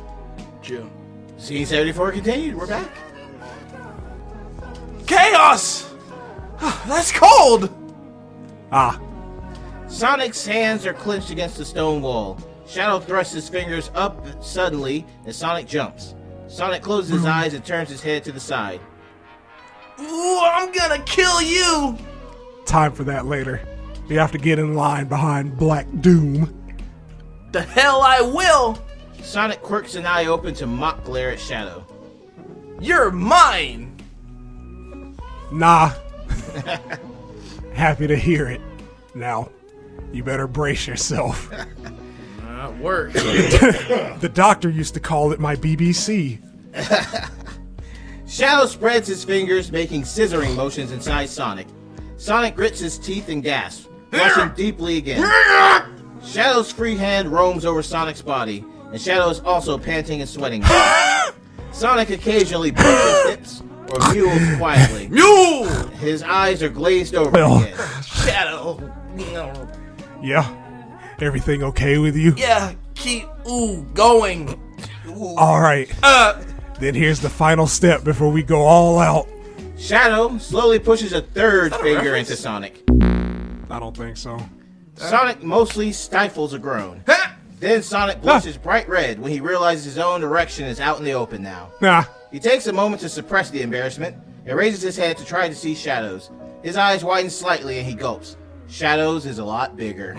Chill. Scene 74 continued. We're back. Chaos! That's cold! Ah, Sonic's hands are clenched against the stone wall. Shadow thrusts his fingers up suddenly as Sonic jumps. Sonic closes his eyes and turns his head to the side. Ooh, I'm gonna kill you! time for that later. You have to get in line behind Black Doom. The hell I will! Sonic quirks an eye open to mock glare at Shadow. You're mine! Nah. Happy to hear it. Now, you better brace yourself. Work. The doctor used to call it my BBC. Shadow spreads his fingers, making scissoring motions inside Sonic. Sonic grits his teeth and gasps, blushing deeply again. Shadow's free hand roams over Sonic's body, and Shadow is also panting and sweating. Sonic occasionally bumps his hips or mules quietly. Mule! His eyes are glazed over Well. again. Shadow. No. Yeah? Everything okay with you? Yeah, keep going. Ooh. Alright. Then here's the final step before we go all out. Shadow slowly pushes a third finger into Sonic. I don't think so. Sonic mostly stifles a groan. Then Sonic blushes bright red when he realizes his own erection is out in the open now. Nah. He takes a moment to suppress the embarrassment and raises his head to try to see Shadow's. His eyes widen slightly and he gulps. Shadow's is a lot bigger.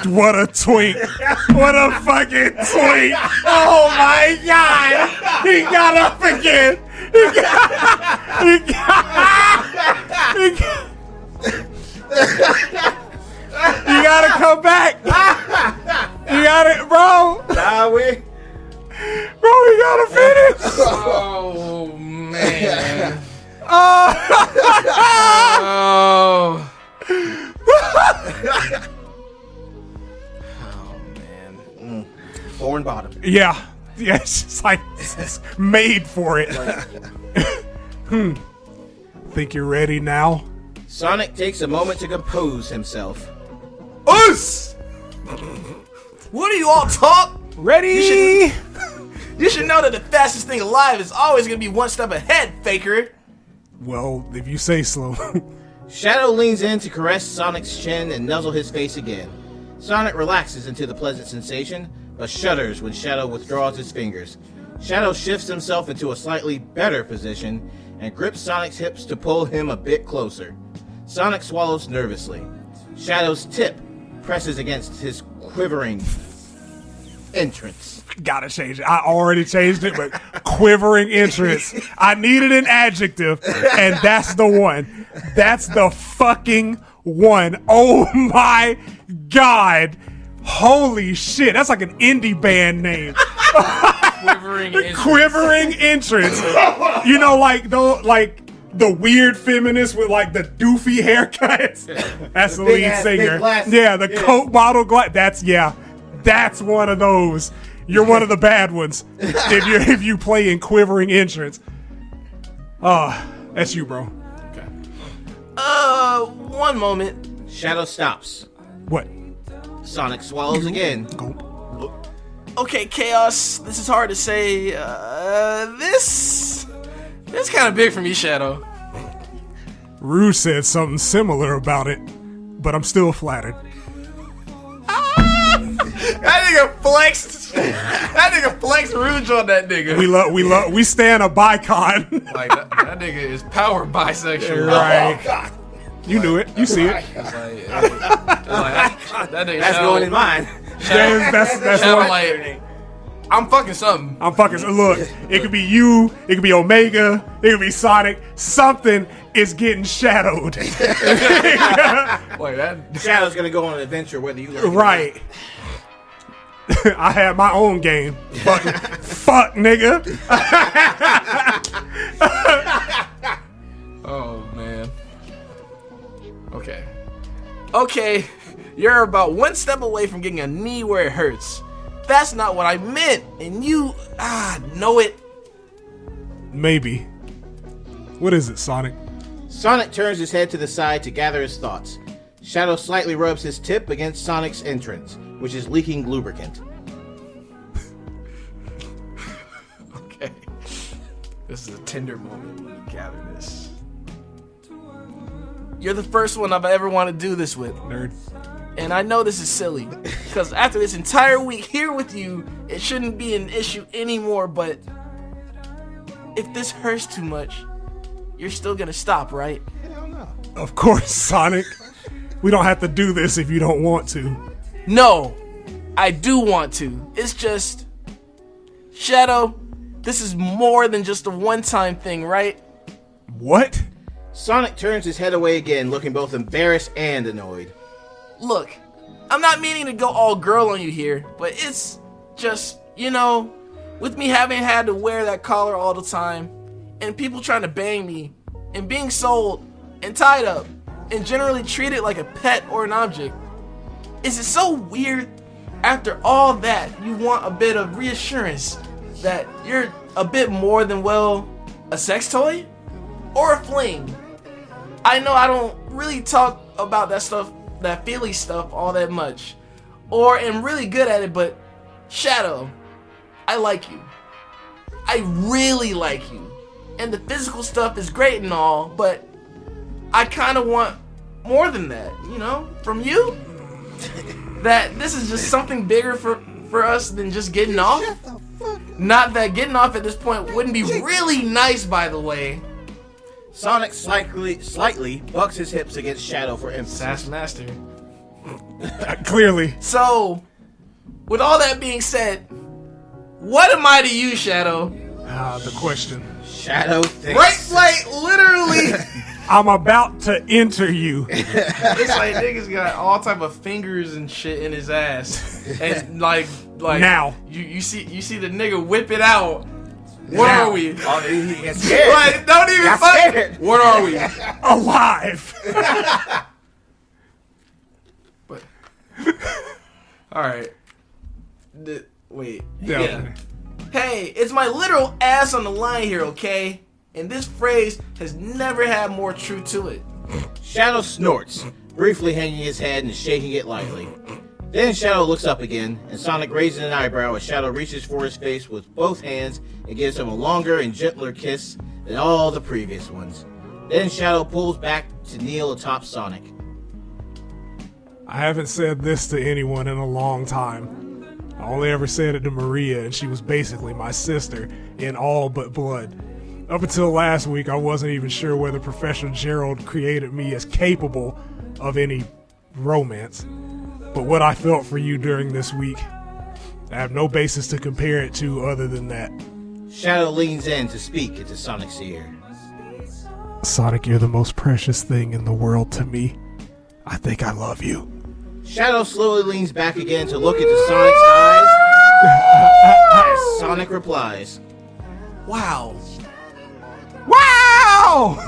What a twink. What a fucking twink. Oh my god. He got up again. You gotta come back. You gotta, bro. Nah, we. Bro, you gotta finish. Oh, man. Oh. Oh. Oh, man. Foreign bottom. Yeah. Yeah, it's just like it's made for it. Think you're ready now? Sonic takes a moment to compose himself. Us! What are you all talk? Ready? You should know that the fastest thing alive is always gonna be one step ahead, faker. Well, if you say so. Shadow leans in to caress Sonic's chin and nuzzle his face again. Sonic relaxes into the pleasant sensation, but shudders when Shadow withdraws his fingers. Shadow shifts himself into a slightly better position and grips Sonic's hips to pull him a bit closer. Sonic swallows nervously. Shadow's tip presses against his quivering entrance. Gotta change it. I already changed it, but quivering entrance. I needed an adjective, and that's the one. That's the fucking one. Oh my god. Holy shit. That's like an indie band name. Quivering entrance. Quivering entrance. You know, like the weird feminists with like the doofy haircuts. That's the lead big-ass, singer. big glasses. Yeah, the Coke bottle glass. That's one of those. You're one of the bad ones if you play in quivering entrance. That's you, bro. Okay. One moment. Shadow stops. What? Sonic swallows again. Gulp. Okay, Chaos. This is hard to say. This kind of big for me, Shadow. Rue said something similar about it, but I'm still flattered. That nigga flexed. That nigga flexed Rouge on that nigga. We stand a bicon. Like that nigga is power bisexual. Right. Oh, God. You knew it. You see it. It's like, that nigga That's Shadow- going in mine. That's Shadow what like, I'm fucking something. I'm fucking. Look, it could be you. It could be Omega. It could be Sonic. Something is getting shadowed. Like that. Shadow's gonna go on an adventure whether you like it or Right. I had my own game. Fuck, nigga. Oh man. Okay. You're about one step away from getting a knee where it hurts. That's not what I meant, and you know it. Maybe. What is it, Sonic? Sonic turns his head to the side to gather his thoughts. Shadow slightly rubs his tip against Sonic's entrance, which is leaking lubricant. Okay. This is a tender moment when you gather this. you're the first one I've ever wanted to do this with. Nerd. And I know this is silly, because after this entire week here with you, it shouldn't be an issue anymore, but if this hurts too much, you're still gonna stop, right? Hell no. Of course, Sonic. We don't have to do this if you don't want to. No, I do want to. It's just, Shadow, this is more than just a one-time thing, right? What? Sonic turns his head away again, looking both embarrassed and annoyed. Look, I'm not meaning to go all girl on you here, but it's just, you know, with me having had to wear that collar all the time, and people trying to bang me, and being sold, and tied up, and generally treated like a pet or an object, is it so weird after all that you want a bit of reassurance that you're a bit more than, well, a sex toy? Or a fling? I know I don't really talk about that stuff, that feely stuff, all that much, or am really good at it, but Shadow, I like you. I really like you. And the physical stuff is great and all, but I kind of want more than that, you know, from you? That this is just something bigger for us than just getting off? Not that getting off at this point wouldn't be really nice, by the way. Sonic slightly bucks his hips against Shadow for emphasis. Sass Master. Clearly. So, with all that being said, what am I to you, Shadow? The question. Shadow thinks. Right, like, literally. I'm about to enter you. It's like niggas got all type of fingers and shit in his ass, and like now you see the nigga whip it out. What are we? Oh, he gets scared. Like, don't even Got fuck. scared. What are we? alive. But all right. Wait. Yeah. Yeah. Hey, it's my literal ass on the line here, okay? And this phrase has never had more truth to it. Shadow snorts, briefly hanging his head and shaking it lightly. Then Shadow looks up again, and Sonic raises an eyebrow as Shadow reaches for his face with both hands and gives him a longer and gentler kiss than all the previous ones. Then Shadow pulls back to kneel atop Sonic. I haven't said this to anyone in a long time. I only ever said it to Maria, and she was basically my sister in all but blood. Up until last week, I wasn't even sure whether Professor Gerald created me as capable of any romance. But what I felt for you during this week, I have no basis to compare it to other than that. Shadow leans in to speak into Sonic's ear. Sonic, you're the most precious thing in the world to me. I think I love you. Shadow slowly leans back again to look into Sonic's eyes as Sonic replies, Wow. Wow!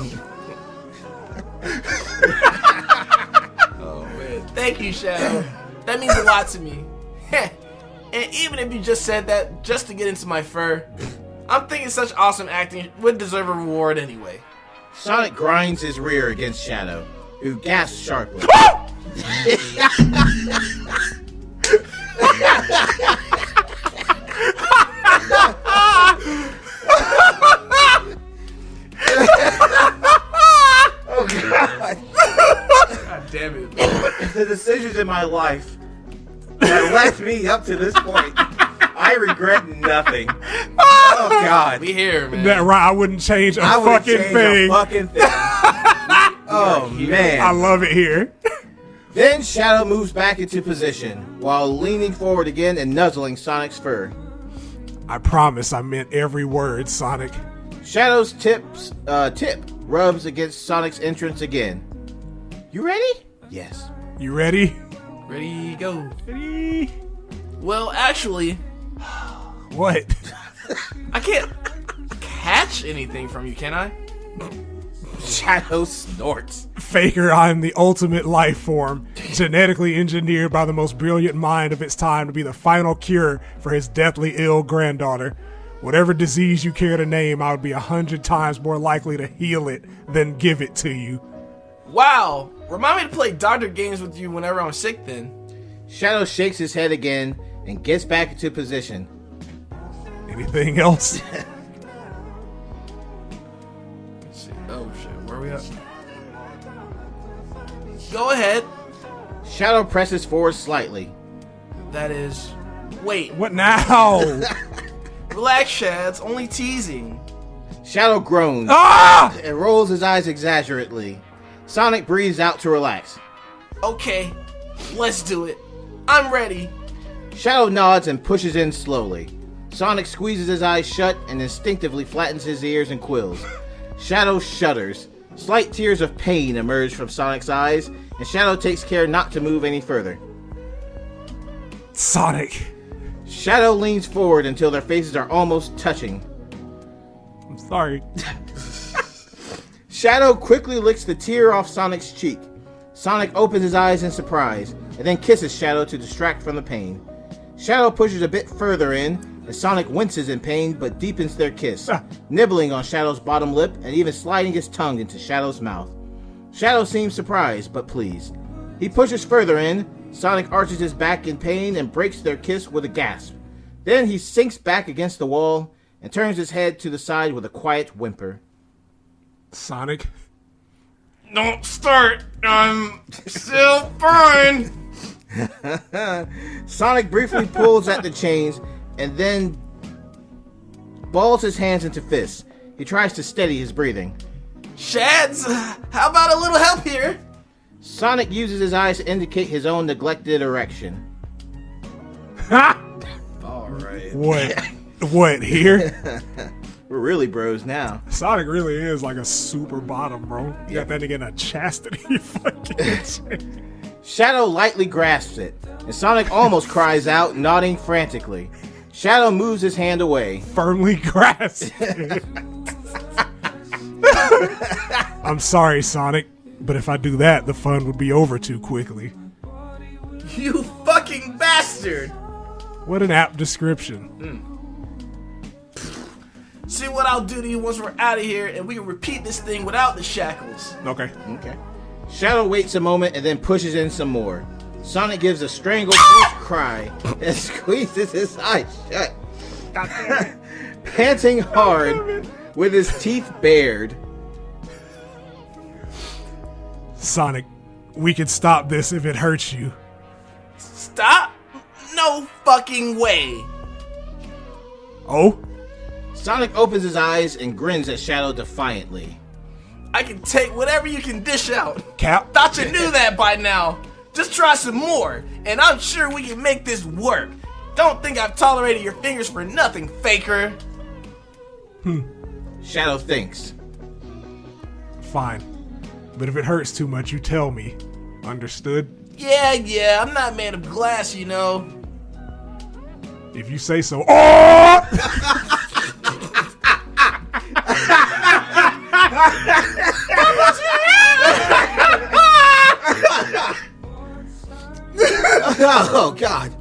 Oh man. Thank you, Shadow. That means a lot to me. And even if you just said that just to get into my fur, I'm thinking such awesome acting would deserve a reward anyway. Sonic grinds his rear against Shadow, who gasps sharply. Oh God! God damn it. The decisions in my life that led me up to this point, I regret nothing. Oh God! We here, man. That right, I wouldn't change a I wouldn't fucking change thing. a fucking thing. Oh man! I love it here. Then Shadow moves back into position while leaning forward again and nuzzling Sonic's fur. I promise I meant every word, Sonic. Shadow's tip rubs against Sonic's entrance again. You ready? Yes. You ready? Ready, go. Ready? Well, actually, What? I can't catch anything from you, can I? Shadow snorts. Faker, I am the ultimate life form, genetically engineered by the most brilliant mind of its time to be the final cure for his deathly ill granddaughter. Whatever disease you care to name, I would be 100 times more likely to heal it than give it to you. Wow. Remind me to play doctor games with you whenever I'm sick then. Shadow shakes his head again and gets back into position. Anything else? Let's see. Oh shit, where are we at? Go ahead. Shadow presses forward slightly. That is... Wait. What now? Relax, Shads. Only teasing. Shadow groans Ah! and rolls his eyes exaggerately. Sonic breathes out to relax. Okay. Let's do it. I'm ready. Shadow nods and pushes in slowly. Sonic squeezes his eyes shut and instinctively flattens his ears and quills. Shadow shudders. Slight tears of pain emerge from Sonic's eyes, and Shadow takes care not to move any further. Sonic. Shadow leans forward until their faces are almost touching. I'm sorry. Shadow quickly licks the tear off Sonic's cheek. Sonic opens his eyes in surprise, and then kisses Shadow to distract from the pain. Shadow pushes a bit further in, and Sonic winces in pain but deepens their kiss, nibbling on Shadow's bottom lip and even sliding his tongue into Shadow's mouth. Shadow seems surprised but pleased. He pushes further in, Sonic arches his back in pain and breaks their kiss with a gasp. Then he sinks back against the wall and turns his head to the side with a quiet whimper. Sonic. Don't start. I'm still fine. Sonic briefly pulls at the chains and then balls his hands into fists. He tries to steady his breathing. Shads, how about a little help here? Sonic uses his eyes to indicate his own neglected erection. Ha! Alright. What? What, here? We're really bros now. Sonic really is like a super bottom, bro. You got that nigga in a chastity fucking Shadow lightly grasps it, and Sonic almost cries out, nodding frantically. Shadow moves his hand away. firmly grasped. I'm sorry, Sonic, but if I do that, the fun would be over too quickly. You fucking bastard! What an apt description. See what I'll do to you once we're out of here and we can repeat this thing without the shackles. Okay. Okay. Shadow waits a moment and then pushes in some more. Sonic gives a strangled cry and squeezes his eyes shut. Panting hard with his teeth bared. Sonic, we can stop this if it hurts you. Stop? No fucking way. Oh? Sonic opens his eyes and grins at Shadow defiantly. I can take whatever you can dish out. Cap? Thought you knew that by now. Just try some more, and I'm sure we can make this work. Don't think I've tolerated your fingers for nothing, faker. Shadow thinks. Fine. But if it hurts too much, you tell me. Understood? Yeah, I'm not made of glass, you know. If you say so. Oh! Oh, God.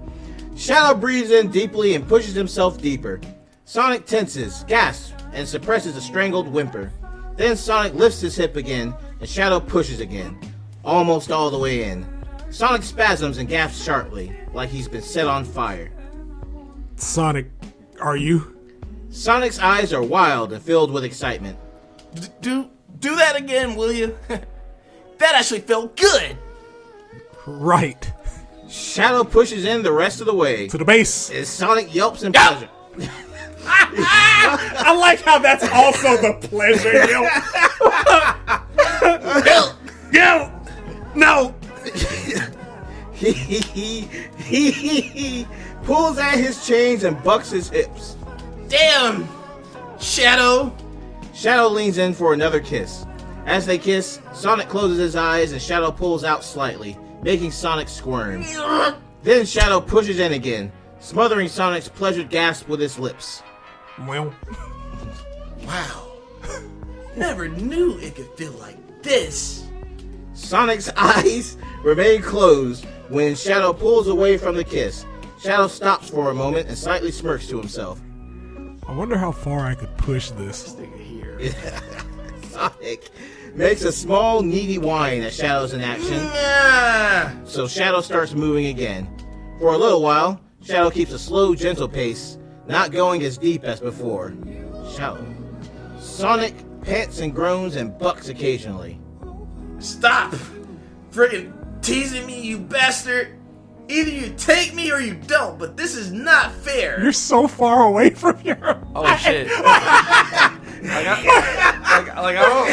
Shadow breathes in deeply and pushes himself deeper. Sonic tenses, gasps, and suppresses a strangled whimper. Then Sonic lifts his hip again, and Shadow pushes again, almost all the way in. Sonic spasms and gasps sharply, like he's been set on fire. Sonic, are you? Sonic's eyes are wild and filled with excitement. Do that again, will you? That actually felt good. Right. Shadow pushes in the rest of the way. To the base. As Sonic yelps in pleasure. I like how that's also the pleasure yelp. Yelp! No! He pulls at his chains and bucks his hips. Damn! Shadow! Shadow leans in for another kiss. As they kiss, Sonic closes his eyes and Shadow pulls out slightly, making Sonic squirm. Then Shadow pushes in again, smothering Sonic's pleasured gasp with his lips. Well. Wow. Never knew it could feel like this. Sonic's eyes remain closed when Shadow pulls away from the kiss. Shadow stops for a moment and slightly smirks to himself. I wonder how far I could push this. Sonic makes a small, needy whine at Shadow's inaction. So Shadow starts moving again. For a little while, Shadow keeps a slow, gentle pace, not going as deep as before. Shadow. Sonic pants and groans and bucks occasionally. Stop! Friggin' teasing me, you bastard. Either you take me or you don't, but this is not fair. You're so far away from your. Oh shit! I don't.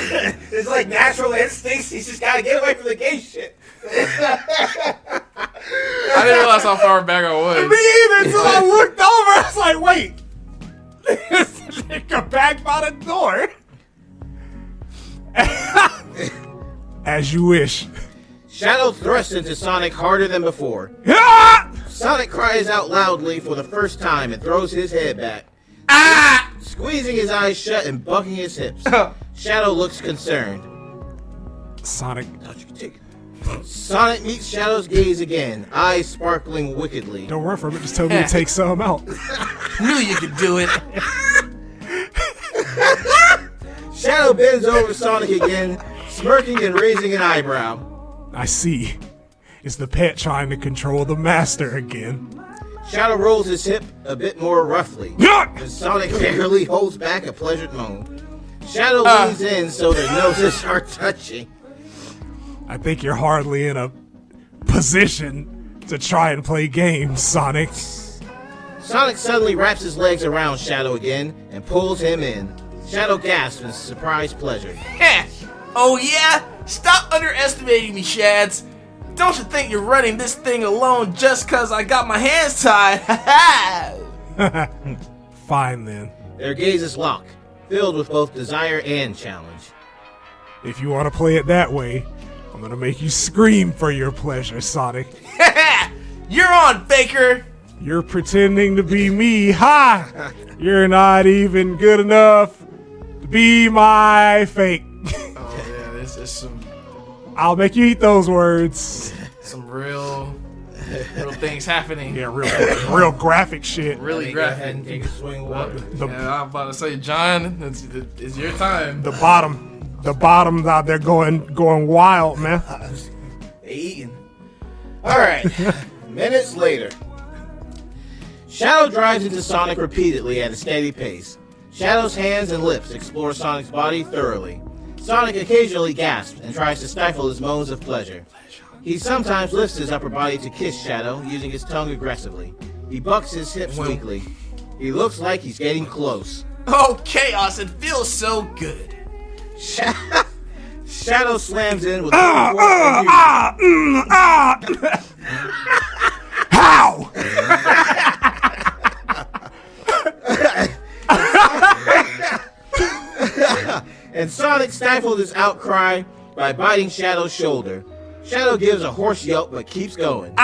It's like natural instincts. He's just gotta get away from the gay shit. I didn't realize how far back I was. Me either until I looked over. I was like, wait. This nigga back by the door. As you wish. Shadow thrusts into Sonic harder than before. Ah! Sonic cries out loudly for the first time and throws his head back. Squeezing his eyes shut and bucking his hips. Shadow looks concerned. Sonic. Sonic meets Shadow's gaze again, eyes sparkling wickedly. Don't run from it. Just tell me to take some out. Knew you could do it. Shadow bends over Sonic again, smirking and raising an eyebrow. I see. It's the pet trying to control the master again. Shadow rolls his hip a bit more roughly. Yuck! And Sonic barely holds back a pleasured moan. Shadow leans in so their noses are touching. I think you're hardly in a position to try and play games, Sonic. Sonic suddenly wraps his legs around Shadow again and pulls him in. Shadow gasps in surprised pleasure. Oh yeah? Stop underestimating me, Shads. Don't you think you're running this thing alone just cause I got my hands tied? Fine then. Their gazes lock, filled with both desire and challenge. If you want to play it that way, I'm gonna make you scream for your pleasure, Sonic. You're on, Faker! You're pretending to be me. Ha! You're not even good enough to be my fake. Oh yeah, this is some I'll make you eat those words. real things happening. Yeah, real graphic shit. Really Go ahead and graphic. take a swing of water. Yeah, I'm about to say, John, it's your time. The bottom's out there going wild, man. They eating. Alright. Minutes later. Shadow drives into Sonic repeatedly at a steady pace. Shadow's hands and lips explore Sonic's body thoroughly. Sonic occasionally gasps and tries to stifle his moans of pleasure. He sometimes lifts his upper body to kiss Shadow, using his tongue aggressively. He bucks his hips weakly. He looks like he's getting close. Oh, chaos, it feels so good. Shadow slams in with How? and Sonic stifled his outcry by biting Shadow's shoulder. Shadow gives a hoarse yelp but keeps going.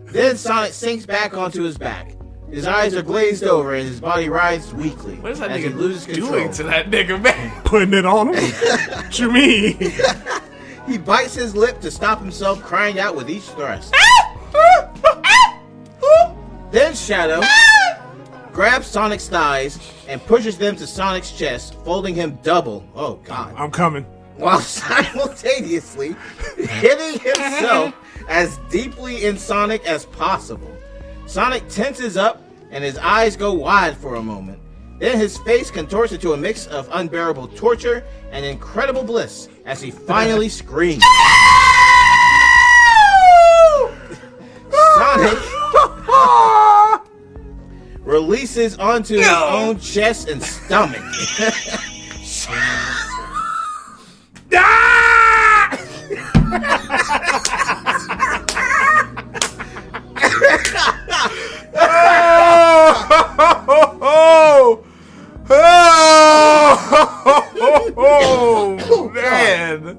Then Sonic sinks back onto his back. His eyes are glazed over and his body writhes weakly. What is that as he nigga loses control. doing to that nigga, man? Putting it on him? What you mean? He bites his lip to stop himself crying out with each thrust. Then Shadow grabs Sonic's thighs and pushes them to Sonic's chest, folding him double. Oh god. I'm coming. While simultaneously hitting himself as deeply in Sonic as possible. Sonic tenses up and his eyes go wide for a moment. Then his face contorts into a mix of unbearable torture and incredible bliss as he finally screams. Sonic releases onto his own chest and stomach. Oh man!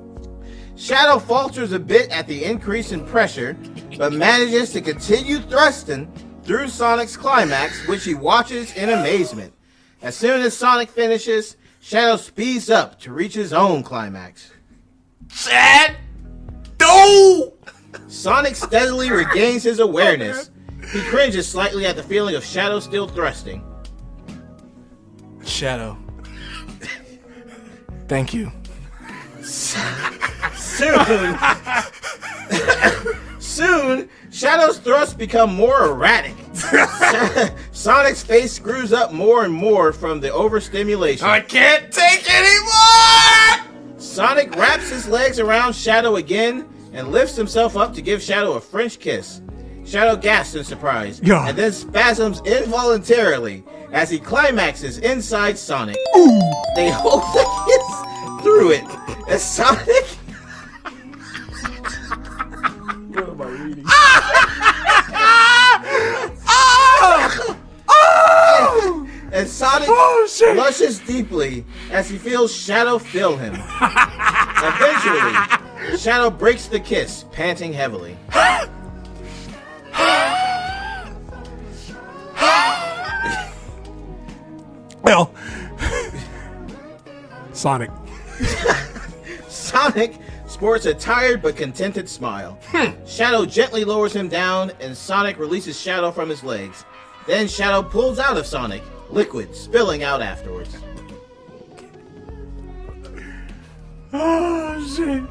Shadow falters a bit at the increase in pressure, but manages to continue thrusting through Sonic's climax, which he watches in amazement. As soon as Sonic finishes, Shadow speeds up to reach his own climax. Sad? No! Sonic steadily regains his awareness. He cringes slightly at the feeling of Shadow still thrusting. Shadow. Thank you. Soon, Shadow's thrusts become more erratic. Sonic's face screws up more and more from the overstimulation. I can't take anymore! Sonic wraps his legs around Shadow again and lifts himself up to give Shadow a French kiss. Shadow gasps in surprise, Yeah. and then spasms involuntarily as he climaxes inside Sonic. They hold the kiss through it as Sonic... What am I reading? And Sonic blushes deeply as he feels Shadow fill him. Eventually, Shadow breaks the kiss, panting heavily. Well, Sonic. Sonic sports a tired but contented smile. Shadow gently lowers him down, and Sonic releases Shadow from his legs. Then Shadow pulls out of Sonic, liquid spilling out afterwards. Oh, shit.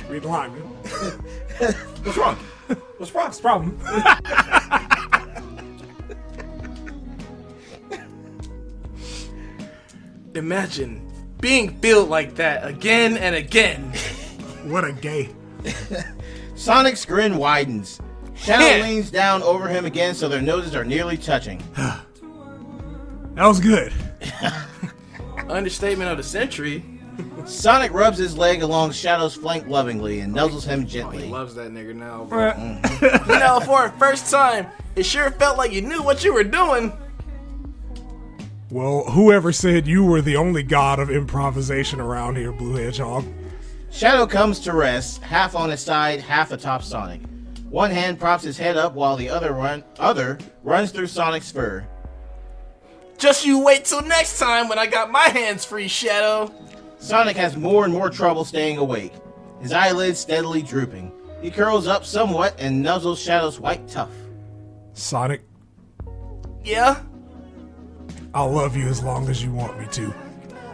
Read the line, man. What's wrong? What's wrong? What's the problem? Imagine being built like that again and again. What a gay. Sonic's grin widens. Shadow leans down over him again so their noses are nearly touching. That was good. Understatement of the century. Sonic rubs his leg along Shadow's flank lovingly and nuzzles him He gently. loves that nigga now, bro. You know, for a first time, it sure felt like you knew what you were doing. Well, whoever said you were the only god of improvisation around here, Blue Hedgehog? Shadow comes to rest, half on his side, half atop Sonic. One hand props his head up while the other runs through Sonic's fur. Just you wait till next time when I got my hands free, Shadow. Sonic has more and more trouble staying awake, his eyelids steadily drooping. He curls up somewhat and nuzzles Shadow's white tuff. Sonic, Yeah? I'll love you as long as you want me to.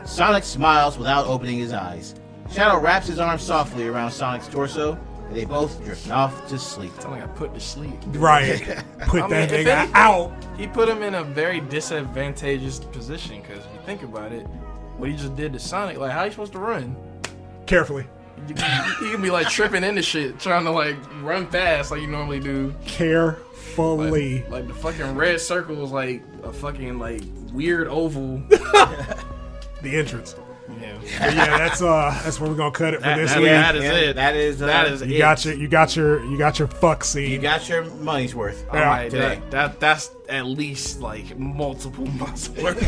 Sonic smiles without opening his eyes. Shadow wraps his arm softly around Sonic's torso, and they both drift off to sleep. Sound like I put to sleep. Right. Put I that mean, if nigga anything, out. He put him in a very disadvantageous position because if you think about it, what he just did to Sonic, like how you supposed to run? Carefully. You can be like tripping into shit, trying to like run fast like you normally do. Carefully. Like the fucking red circle was like a fucking like weird oval. The entrance. Yeah. But yeah, that's where we're gonna cut it for this week. That is it. That is it. You got your fuck scene. You got your money's worth. All right, today. that's at least like multiple months worth.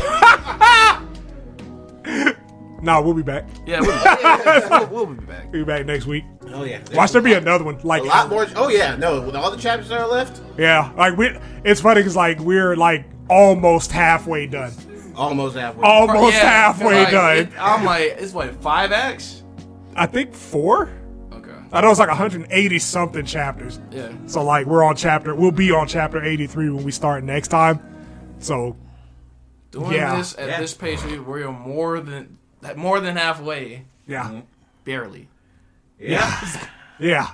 Nah, we'll be back. Yeah, we'll be back. We'll be back next week. Oh yeah. Watch there be another one. Like a lot more. Oh yeah. No, with all the chapters that are left, Yeah, like it's funny because like we're like almost halfway done. almost halfway. Almost Yeah, halfway like, done. I'm like, it's what, 5X? I think 4. Okay. I know it's like 180 something chapters. Yeah. So like we'll be on chapter 83 when we start next time. So Doing Yeah. this at this pace, we're more than halfway. yeah, Barely. Yeah. yeah.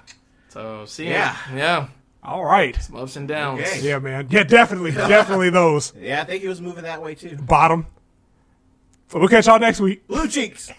So, see Yeah. Yeah. All right. Some ups and downs. Okay. Yeah, man. Yeah, definitely those. Yeah, I think he was moving that way too. Bottom. So we'll catch y'all next week. Blue cheeks.